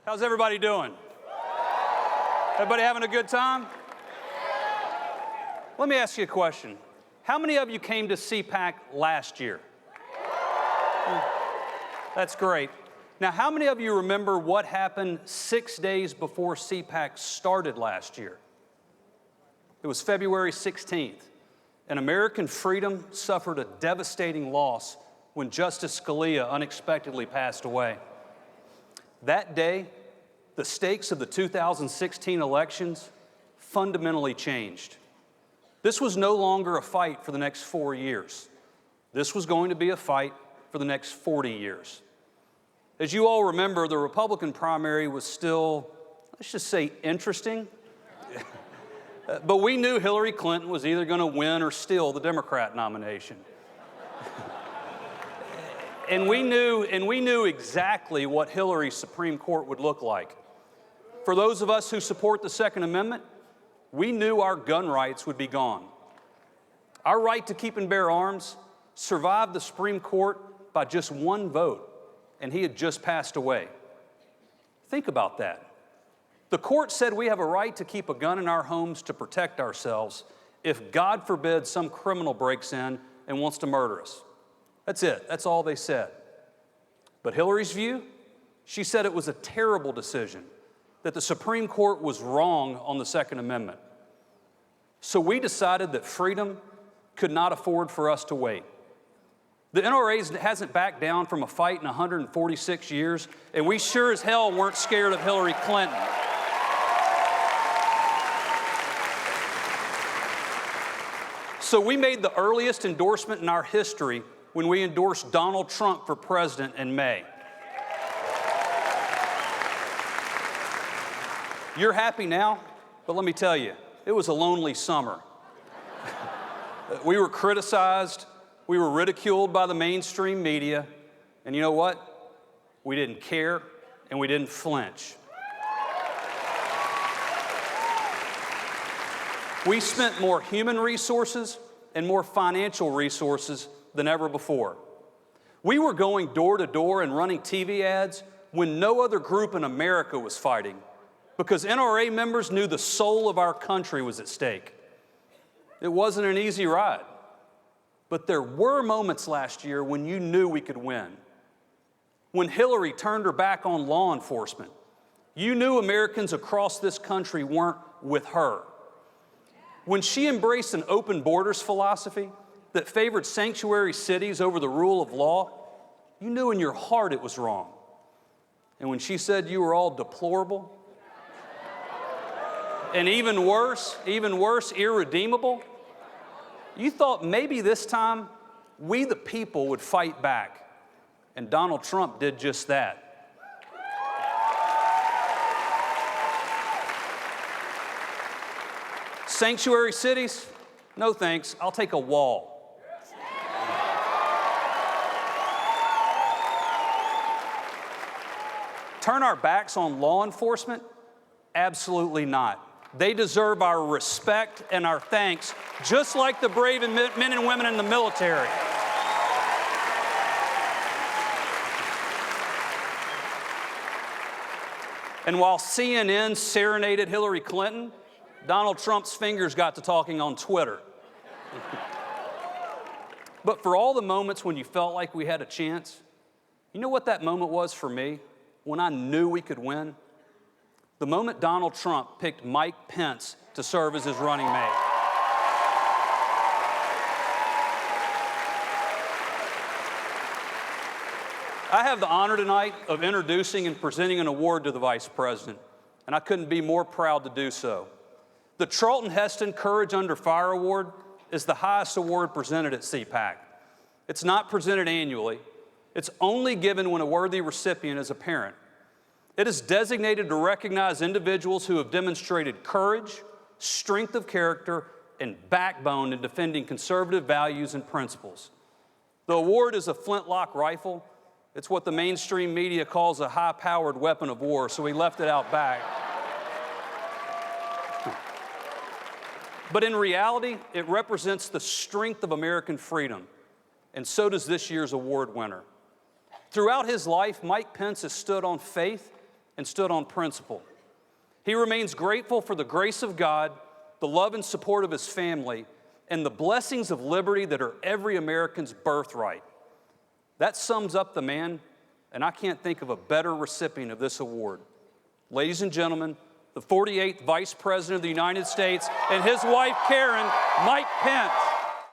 How's everybody doing? Everybody having a good time? Let me ask you a question. How many of you came to CPAC last year? That's great. Now, how many of you remember what happened 6 days before CPAC started last year? It was February 16th, and American freedom suffered a devastating loss when Justice Scalia unexpectedly passed away. That day, the stakes of the 2016 elections fundamentally changed. This was no longer a fight for the next 4 years. This was going to be a fight for the next 40 years. As you all remember, the Republican primary was still, let's just say, interesting. But we knew Hillary Clinton was either going to win or steal the Democrat nomination. And we knew exactly what Hillary's Supreme Court would look like. For those of us who support the Second Amendment, we knew our gun rights would be gone. Our right to keep and bear arms survived the Supreme Court by just one vote, and he had just passed away. Think about that. The court said we have a right to keep a gun in our homes to protect ourselves if, God forbid, some criminal breaks in and wants to murder us. That's it. That's all they said. But Hillary's view? She said it was a terrible decision, that the Supreme Court was wrong on the Second Amendment. So we decided that freedom could not afford for us to wait. The NRA hasn't backed down from a fight in 146 years, and we sure as hell weren't scared of Hillary Clinton. So we made the earliest endorsement in our history when we endorsed Donald Trump for president in May. You're happy now, but let me tell you, it was a lonely summer. We were criticized, we were ridiculed by the mainstream media, and you know what? We didn't care, and we didn't flinch. We spent more human resources and more financial resources than ever before. We were going door to door and running TV ads when no other group in America was fighting, because NRA members knew the soul of our country was at stake. It wasn't an easy ride, but there were moments last year when you knew we could win. When Hillary turned her back on law enforcement, you knew Americans across this country weren't with her. When she embraced an open borders philosophy that favored sanctuary cities over the rule of law, you knew in your heart it was wrong. And when she said you were all deplorable, and even worse, irredeemable, you thought maybe this time we the people would fight back. And Donald Trump did just that. Sanctuary cities? No thanks, I'll take a wall. Turn our backs on law enforcement? Absolutely not. They deserve our respect and our thanks, just like the brave men and women in the military. And while CNN serenaded Hillary Clinton, Donald Trump's fingers got to talking on Twitter. But for all the moments when you felt like we had a chance, you know what that moment was for me? When I knew we could win? The moment Donald Trump picked Mike Pence to serve as his running mate. I have the honor tonight of introducing and presenting an award to the Vice President, and I couldn't be more proud to do so. The Charlton Heston Courage Under Fire Award is the highest award presented at CPAC. It's not presented annually. It's only given when a worthy recipient is a parent. It is designated to recognize individuals who have demonstrated courage, strength of character, and backbone in defending conservative values and principles. The award is a flintlock rifle. It's what the mainstream media calls a high-powered weapon of war, so we left it out back. But in reality, it represents the strength of American freedom, and so does this year's award winner. Throughout his life, Mike Pence has stood on faith and stood on principle. He remains grateful for the grace of God, the love and support of his family, and the blessings of liberty that are every American's birthright. That sums up the man, and I can't think of a better recipient of this award. Ladies and gentlemen, the 48th Vice President of the United States and his wife, Karen, Mike Pence.